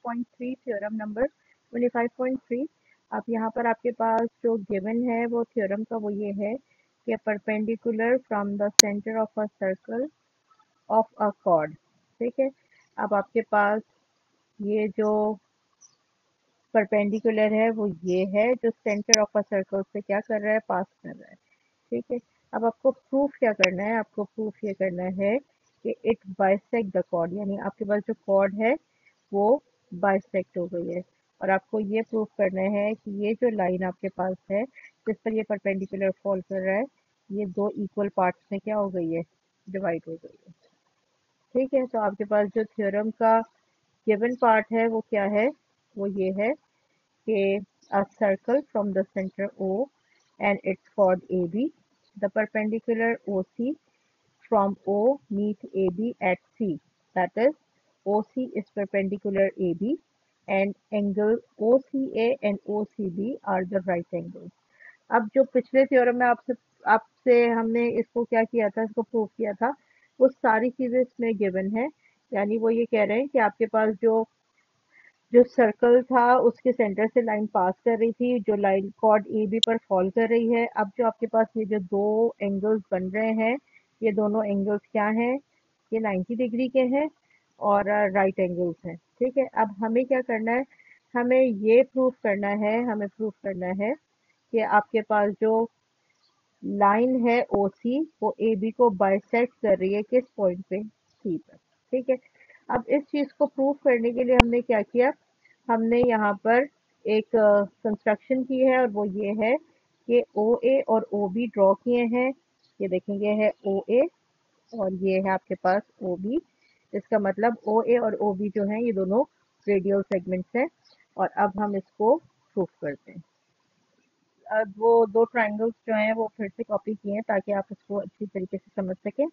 25.3 theorem number 25.3। अब यहाँ पर आपके पास जो गिवन है वो थ्योरम का वो ये है कि perpendicular from the centre of a circle of a cord. ठीक है, अब आपके पास ये जो परपेंडिकुलर है वो ये है जो सेंटर ऑफ अ सर्कल से क्या कर रहा है, पास कर रहा है। ठीक है, अब आपको प्रूफ क्या करना है, आपको प्रूफ ये करना है कि इट बाइसेक्ट द कॉर्ड, यानी आपके पास जो कॉर्ड है वो बाइसेक्ट हो गई है। और आपको ये प्रूफ करना है कि ये जो लाइन आपके पास है जिस पर ये परपेंडिकुलर फॉल कर रहा है, ये दो इक्वल पार्ट्स में क्या हो गई है, डिवाइड हो गई है। ठीक है, तो आपके पास जो थ्योरम का गिवन पार्ट है वो क्या है, वो ये है कि a circle from the center O and its chord AB, the perpendicular OC from O meet AB at C, that is OC is perpendicular AB and angle OCA and OCB are the right angles। अब जो पिछले theorem में आपसे आपसे हमने इसको क्या किया था, इसको प्रूव किया था, वो सारी चीजें इसमें गिवन है। यानी वो ये कह रहे हैं कि आपके पास जो जो सर्कल था उसके सेंटर से लाइन पास कर रही थी, जो लाइन कॉर्ड ए बी पर फॉल कर रही है। अब जो आपके पास ये जो दो एंगल्स बन रहे हैं, ये दोनों एंगल्स क्या हैं, ये 90 डिग्री के हैं और राइट एंगल्स हैं। ठीक है, अब हमें क्या करना है, हमें ये प्रूफ करना है, हमें प्रूफ करना है कि आपके पास जो लाइन है ओ सी वो ए बी को बाइसेक्ट कर रही है किस पॉइंट पे, सी पर। ठीक है, अब इस चीज को प्रूफ करने के लिए हमने क्या किया, हमने यहाँ पर एक कंस्ट्रक्शन की है और वो ये है कि ओ ए और ओ बी ड्रॉ किए हैं। ये देखेंगे है ओ ए और ये है आपके पास ओ बी। इसका मतलब ओ ए और ओ बी जो हैं ये दोनों रेडियल सेगमेंट्स हैं। और अब हम इसको प्रूफ करते हैं। अब वो दो ट्रायंगल्स जो हैं वो फिर से कॉपी किए हैं ताकि आप इसको अच्छी तरीके से समझ सकें।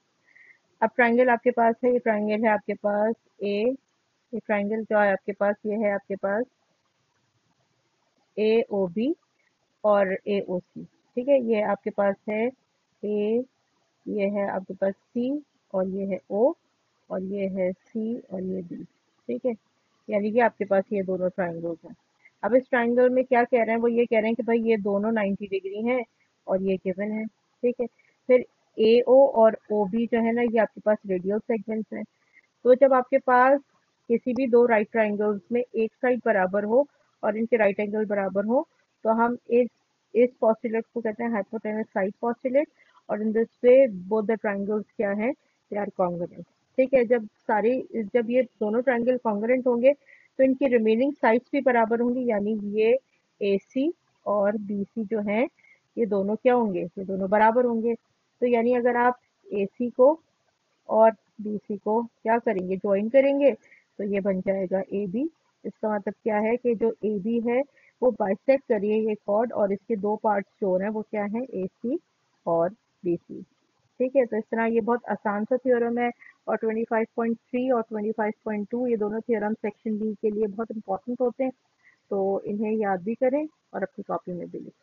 अब ट्रायंगल आपके पास है, ये ट्रायंगल है आपके पास ए, ये ट्रायंगल जो है आपके पास ये है आपके पास ए ओ बी और ए ओ सी। ठीक है, ये आपके पास है ए, ये है आपके पास सी और ये है ओ और ये है सी और ये बी। ठीक है, यानी कि आपके पास ये दोनों ट्रायंगल्स हैं। अब इस ट्रायंगल में क्या कह रहे हैं, वो ये कह रहे हैं कि भाई ये दोनों 90 डिग्री हैं और ये गिवन है। ठीक है, फिर ए ओ और ओ बी जो है ना ये आपके पास रेडियल सेगमेंट्स हैं। तो जब आपके पास किसी भी दो राइट ट्रायंगल्स में एक साइड बराबर हो और इनके राइट एंगल बराबर हो, तो हम इस पोस्टुलेट को कहते हैं हाइपोटेनस साइड पोस्टुलेट। और in this way both the triangles क्या हैं, दे आर कॉन्ग्रुएंट। ठीक है, जब ये दोनों ट्रायंगल कॉन्ग्रुएंट होंगे तो इनकी रिमेनिंग साइड्स भी बराबर होंगी, यानी ये ए सी और बी सी जो हैं ये दोनों क्या होंगे, ये दोनों बराबर होंगे। तो यानी अगर आप ए सी को और बीसी को क्या करेंगे, ज्वाइन करेंगे, तो ये बन जाएगा ए बी। इसका मतलब क्या है कि जो ए बी है वो बाइसेक्ट करिए ये कॉर्ड और इसके दो पार्ट्स जो हैं वो क्या हैं, ए सी और बी सी। ठीक है, तो इस तरह ये बहुत आसान सा थ्योरम है। और 25.3 और 25.2 ये दोनों थ्योरम सेक्शन बी के लिए बहुत इंपॉर्टेंट होते हैं, तो इन्हें याद भी करें और अपनी कॉपी में भी लिखें।